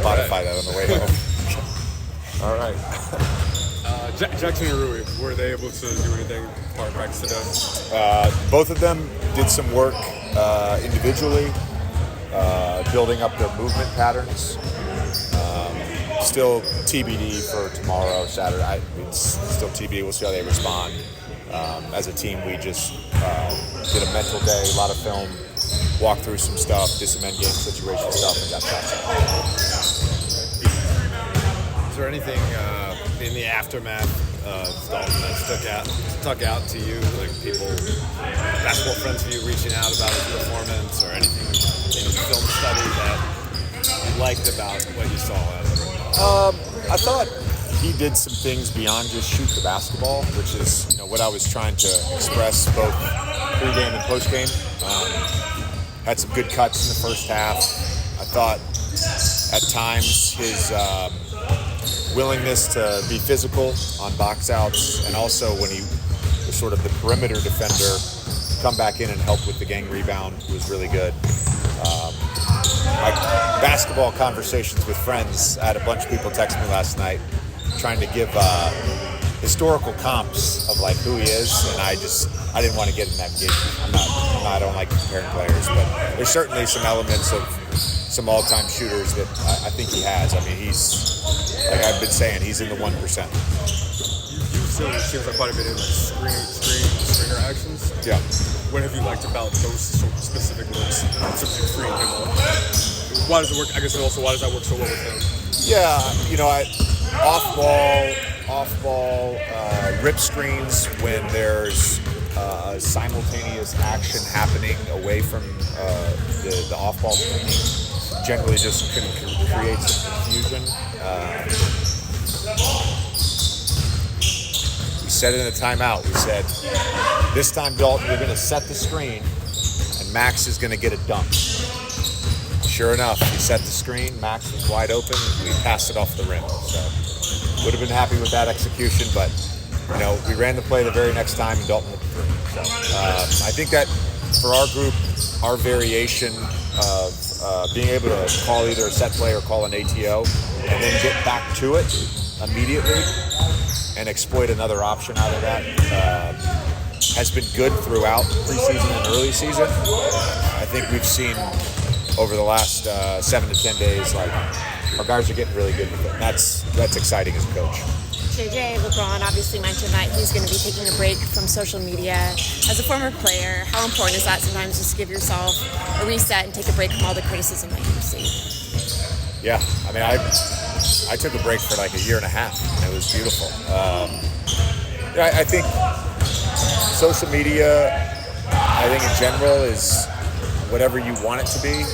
Spotify that on the way home. All right. Jackson and Rui, were they able to do anything part of practice today? Both of them did some work individually, building up their movement patterns. Still TBD for tomorrow, Saturday. It's still TBD. We'll see how they respond. As a team, we just did a mental day, a lot of film, walked through some stuff, did some end game situation stuff, and got shots out. Is there anything in the aftermath of Dalton that stuck out to you, like people, basketball friends of you reaching out about his performance, or anything in the film study that you liked about what you saw out of it? I thought he did some things beyond just shoot the basketball, which is what I was trying to express both pregame and postgame. Had some good cuts in the first half. I thought at times his willingness to be physical on box outs, and also when he was sort of the perimeter defender, come back in and help with the gang rebound was really good. My basketball conversations with friends, I had a bunch of people text me last night trying to give historical comps of like who he is, and I didn't want to get in that game. I don't like comparing players, but there's certainly some elements of some all-time shooters that I think he has. I mean, he's, like I've been saying, he's in the 1%. You've seen it seems like quite a bit of screener actions. Yeah. What have you liked about those specific looks to screen him up? Why does it work? I guess also, why does that work so well with him? Yeah, off-ball rip screens when there's simultaneous action happening away from the off-ball screening generally just can create some confusion. We said it in a timeout. We said, this time, Dalton, you're going to set the screen, and Max is going to get a dunk. Sure enough, he set the screen. Max was wide open. We passed it off the rim. So would have been happy with that execution, but we ran the play the very next time, and Dalton hit the three. So I think that for our group, our variation of being able to call either a set play or call an ATO, and then get back to it immediately and exploit another option out of that has been good throughout preseason and early season. I think we've seen over the last 7 to 10 days, like, our guys are getting really good with it. That's exciting as a coach. JJ, LeBron obviously mentioned that he's going to be taking a break from social media. As a former player, how important is that sometimes just to give yourself a reset and take a break from all the criticism that you receive? Yeah, I mean, I took a break for like a year and a half, and it was beautiful. I think social media, I think in general, is whatever you want it to be.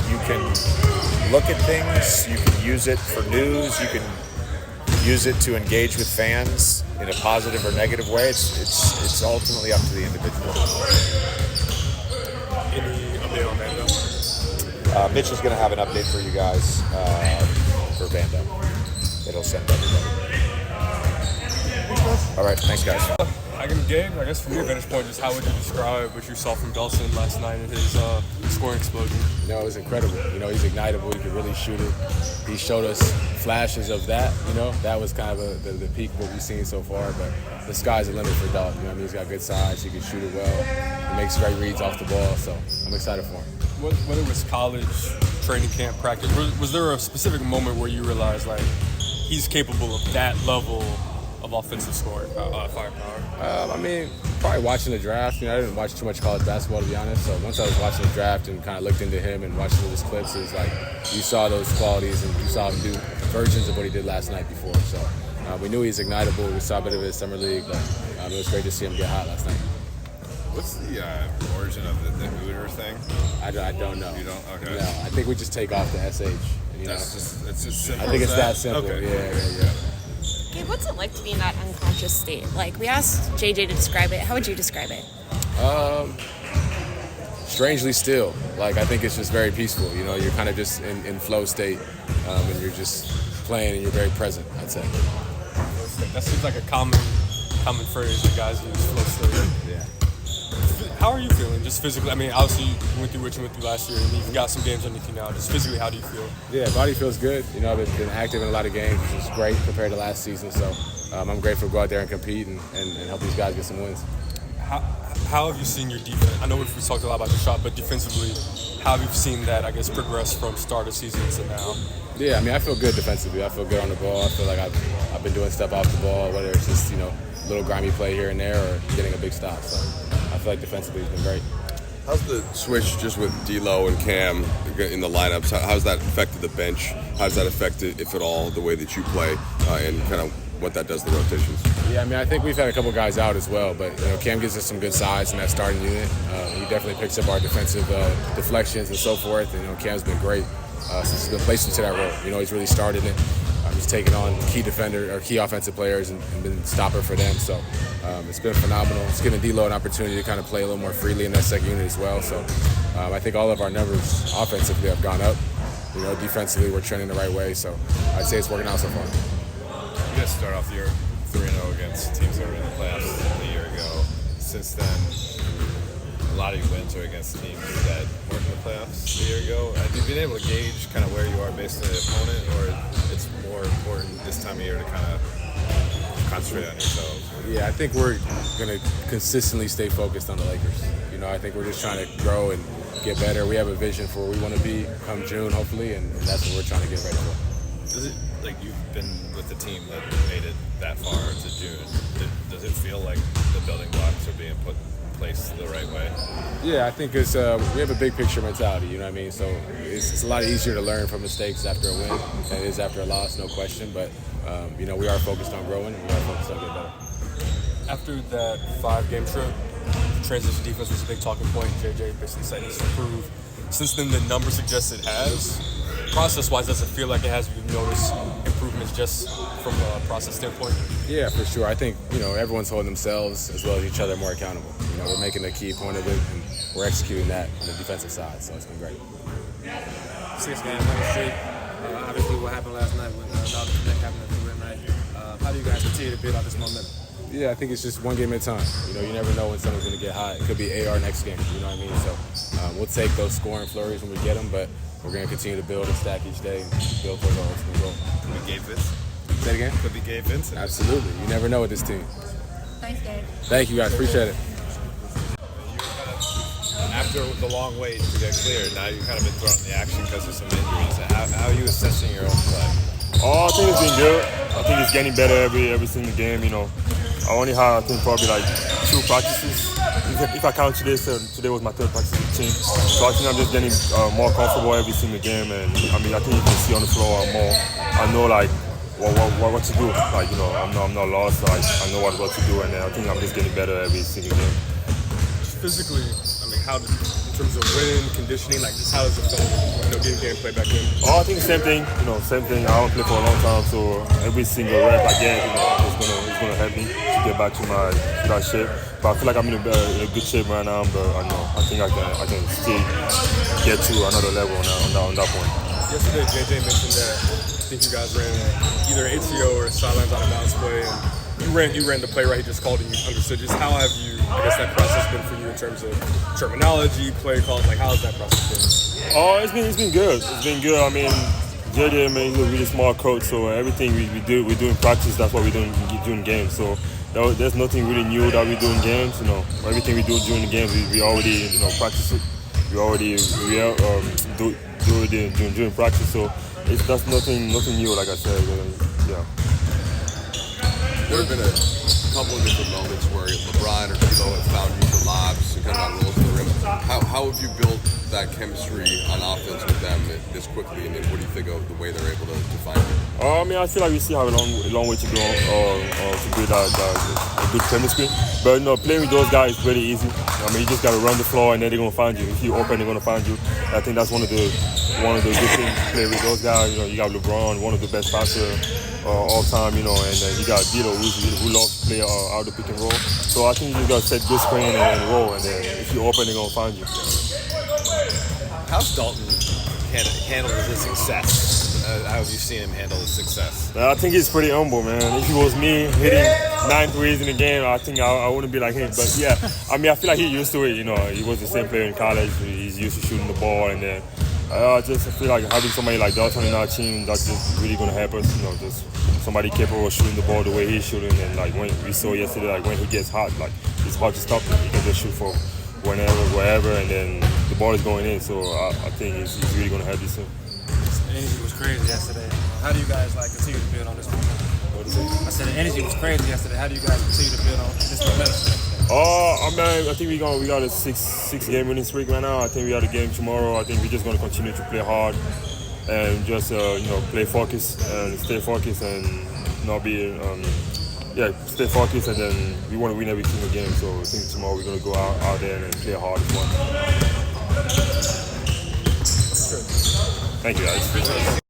You can look at things, you can use it for news, you can use it to engage with fans in a positive or negative way. It's ultimately up to the individual. Any update on Vando? Mitch is going to have an update for you guys for Vando. It'll send everybody. All right, thanks, guys. Gabe, I guess from your vantage point, just how would you describe what you saw from Dalton last night in his scoring explosion? It was incredible. He's ignitable. He could really shoot it. He showed us flashes of that. That was kind of the peak of what we've seen so far. But the sky's the limit for Dalton. He's got good size. He can shoot it well. He makes great reads off the ball. So I'm excited for him. Whether it was college, training camp, practice, was there a specific moment where you realized like he's capable of that level of offensive scoring firepower? Probably watching the draft. I didn't watch too much college basketball, to be honest. So once I was watching the draft and kind of looked into him and watched some of his clips, it's like you saw those qualities and you saw him do versions of what he did last night before. So we knew he's ignitable. We saw a bit of his summer league, but it was great to see him get hot last night. What's the origin of the Hooter thing? I don't know. You don't? Okay. No, I think we just take off the SH. It's just simple. I think it's that simple. Okay. Yeah. Gabe, what's it like to be in that unconscious state? Like, we asked JJ to describe it. How would you describe it? Strangely still. Like, I think it's just very peaceful. You're kind of just in flow state, and you're just playing and you're very present, I'd say. That seems like a common phrase that guys use, flow state. Yeah. How are you feeling, just physically? I mean, obviously you went through what you went through last year, and you've got some games underneath you now. Just physically, how do you feel? Yeah, body feels good. You know, I've been active in a lot of games, which is great compared to last season. So I'm grateful to go out there and compete and help these guys get some wins. How have you seen your defense? I know we've talked a lot about your shot, but defensively, how have you seen that, I guess, progress from start of season to now? Yeah, I mean, I feel good defensively. I feel good on the ball. I feel like I've been doing stuff off the ball, whether it's just, you know, a little grimy play here and there or getting a big stop. So I feel like defensively it's been great. How's the switch just with D'Lo and Cam in the lineups? How's that affected the bench? How's that affected, if at all, the way that you play and kind of what that does to the rotations? Yeah, I mean, I think we've had a couple guys out as well, but, you know, Cam gives us some good size in that starting unit. He definitely picks up our defensive deflections and so forth. And, you know, Cam's been great since he's been placed into that role. You know, he's really started it. He's taken on key defender or key offensive players and been stopper for them. So it's been phenomenal. It's given D'Lo an opportunity to kind of play a little more freely in that second unit as well. So I think all of our numbers offensively have gone up. You know, defensively we're trending the right way. So I'd say it's working out so far. You guys start off the year 3-0 against teams that were in the playoffs a year ago. Since then, a lot of your wins are against teams that weren't in the playoffs a year ago. Have you been able to gauge kind of where you are based on the opponent, or it's more important this time of year to kind of concentrate on yourselves? Yeah, I think we're going to consistently stay focused on the Lakers. You know, I think we're just trying to grow and get better. We have a vision for where we want to be come June, hopefully, and that's what we're trying to get ready for. Does it, like, you've been with the team that made it that far to June, does it feel like the building blocks are being put in place the right way? Yeah, I think it's we have a big picture mentality, you know what I mean? So it's a lot easier to learn from mistakes after a win than it is after a loss, no question. But, you know, we are focused on growing and we are focused on getting better. After that 5-game trip, the transition defense was a big talking point. JJ basically said it's improved. Since then, the numbers suggest it has. Process-wise, does it feel like it has? You've noticed improvements just from a process standpoint? Yeah, for sure. I think, you know, everyone's holding themselves as well as each other more accountable. You know, we're making a key point of it, and we're executing that on the defensive side, so it's been great. 6 games on the street. Obviously, what happened last night when Dalton Knecht happened to win, right? How do you guys continue to build out this momentum? Yeah, I think it's just one game at a time. You know, you never know when someone's going to get hot. It could be AR next game, you know what I mean? So we'll take those scoring flurries when we get them, but we're going to continue to build and stack each day and build for the ultimate goal. Could be Gabe Vincent. Say it again? Could be Gabe Vincent. Absolutely. You never know with this team. Thanks, Gabe. Thank you, guys. Appreciate it. After the long wait to get cleared, now you've kind of been thrown in the action because of some injuries. How are you assessing your own play? Oh, I think it's been good. I think it's getting better every single game. You know, I only had, I think, probably like 2 practices. If I count today, so today was my 3rd practice with the team. So I think I'm just getting more comfortable every single game. And I mean, I think you can see on the floor more. I know like what to do. Like, you know, I'm not lost. So I know what to do, and I think I'm just getting better every single game. Physically, I mean, how does, in terms of winning, conditioning, like just how does it feel, you know, getting game play back in? Oh, I think the same thing. You know, same thing. I haven't played for a long time, so every single rep I get, you know, it's gonna help me to get back to that shape. But I feel like I'm in a good shape right now. But I think I can still get to another level on that point. Yesterday, JJ mentioned that I think you guys ran either ATO or sidelines out of bounds play, and you ran the play right. He just called and you understood. Just how have you, I guess, that process been for you in terms of terminology, play calls? Like, how has that process been? Oh, it's been good. It's been good. I mean, JJ, man, he's a really smart coach. So everything we do in practice. That's what we do in games. So there's nothing really new that we do in games. You know, everything we do during the games, we already, you know, practice it. We already do it during practice. So that's nothing new. Like I said, yeah. There have been a couple of different moments where LeBron or D'Lo have found you for lobs and kind of got rolls to the rim. How have you built that chemistry on offense with them this quickly, and then what do you think of the way they're able to find you? I mean, I feel like we still have a long way to go to build a good chemistry. But, you know, playing with those guys is pretty easy. I mean, you just got to run the floor and then they're going to find you. If you're open, they're going to find you. I think that's one of the good things to play with those guys. You know, you got LeBron, one of the best passers all time, you know, and you got D'Lo who loves to play out the pick and roll. So I think you got to set good screen and roll, and then if you're open, they're going to find you. How's Dalton handled his success How have you seen him handle his success? I think he's pretty humble, man. If it was me hitting 9 threes in a game, I think I wouldn't be like him. But yeah, I mean, I feel like he's used to it. You know, he was the same player in college. He's used to shooting the ball, and then I feel like having somebody like Dalton in our team, that's just really gonna help us. You know, just somebody capable of shooting the ball the way he's shooting, and like when we saw yesterday, like when he gets hot, like it's hard to stop him. He can just shoot for whenever, wherever, and then the ball is going in. So I think he's really gonna help this team. The energy was crazy yesterday. How do you guys continue to build on this momentum? I said the energy was crazy yesterday. How do you guys continue to build on this momentum? I mean, I think we got a six game winning streak right now. I think we have a game tomorrow. I think we're just gonna continue to play hard and just play focused and stay focused and not be stay focused, and then we want to win every single game. So I think tomorrow we're gonna go out there and play hard as well. Thank you, guys.